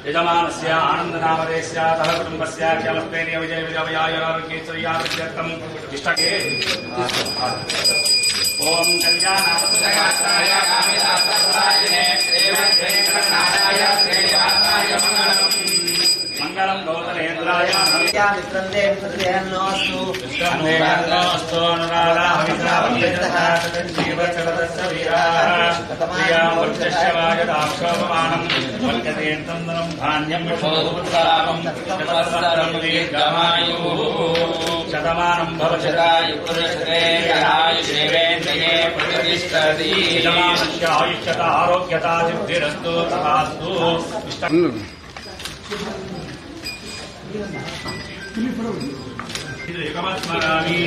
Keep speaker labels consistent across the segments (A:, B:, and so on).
A: यजमानस्य आनन्दनामदेस्यातः कुटुम्बस्य क्षमस्तेन विजय विजयारोग्येश्वर्यार्थम् इष्टके ओम कल्याणाय कामिदासरायणे देवदेवनाराय श्रीनिवासाय मंगलम गौतमेन्द्राय मित्रन्दे मित्रदेहन्नोऽस्तु देहन्नोऽस्तु अनुराधामित्रावयतः जीवचरतस्य वीराः प्रियामुर्जस्य वायदाक्षोपमानं वल्कतेन्दनं धान्यं विशोधुत्साहं तपस्सरं दीर्घमायुः शतमानं भवशतायु पुरुषेन्द्रिये प्रतिष्ठति यजमानस्य आयुष्यता आरोग्यता सिद्धिरस्तु तथास्तु एकमस्मरामि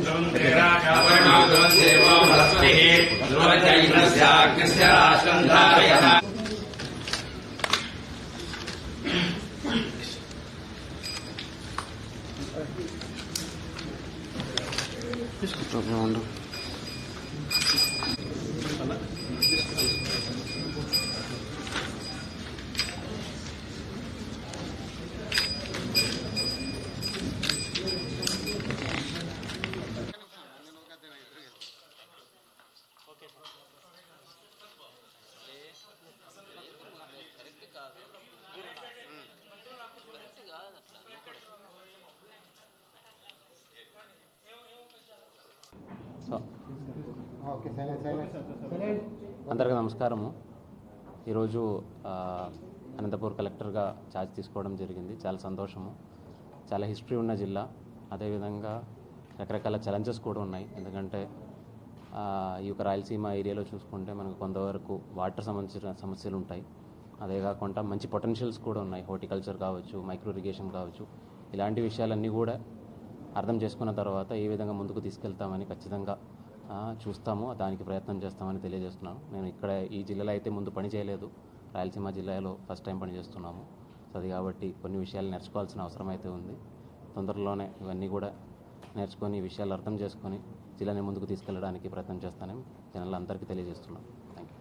A: ध्रुवन्द्रेराजावर्णाग्रस्येवोमस्तिः राष्ट्रन्धारयः
B: అందరికీ నమస్కారము. ఈరోజు అనంతపూర్ కలెక్టర్గా ఛార్జ్ తీసుకోవడం జరిగింది. చాలా సంతోషము. చాలా హిస్టరీ ఉన్న జిల్లా, అదేవిధంగా రకరకాల ఛాలెంజెస్ కూడా ఉన్నాయి. ఎందుకంటే ఈ యొక్క రాయలసీమ ఏరియాలో చూసుకుంటే మనకు కొంతవరకు వాటర్ సంబంధించిన సమస్యలు ఉంటాయి. అదే కాకుండా మంచి పొటెన్షియల్స్ కూడా ఉన్నాయి. హార్టికల్చర్ కావచ్చు, మైక్రో ఇరిగేషన్ కావచ్చు, ఇలాంటి విషయాలన్నీ కూడా అర్థం చేసుకున్న తర్వాత ఏ విధంగా ముందుకు తీసుకెళ్తామని ఖచ్చితంగా చూస్తాము, దానికి ప్రయత్నం చేస్తామని తెలియజేస్తున్నాను. నేను ఇక్కడ ఈ జిల్లాలో అయితే ముందు పని చేయలేదు, రాయలసీమ జిల్లాలో ఫస్ట్ టైం పని చేస్తున్నాము. సో అది కాబట్టి కొన్ని విషయాలు నేర్చుకోవాల్సిన అవసరం అయితే ఉంది. తొందరలోనే ఇవన్నీ కూడా నేర్చుకొని ఈ విషయాలు అర్థం చేసుకొని జిల్లాని ముందుకు తీసుకెళ్ళడానికి ప్రయత్నం చేస్తానని జనాలందరికీ తెలియజేస్తున్నాను. Thank you.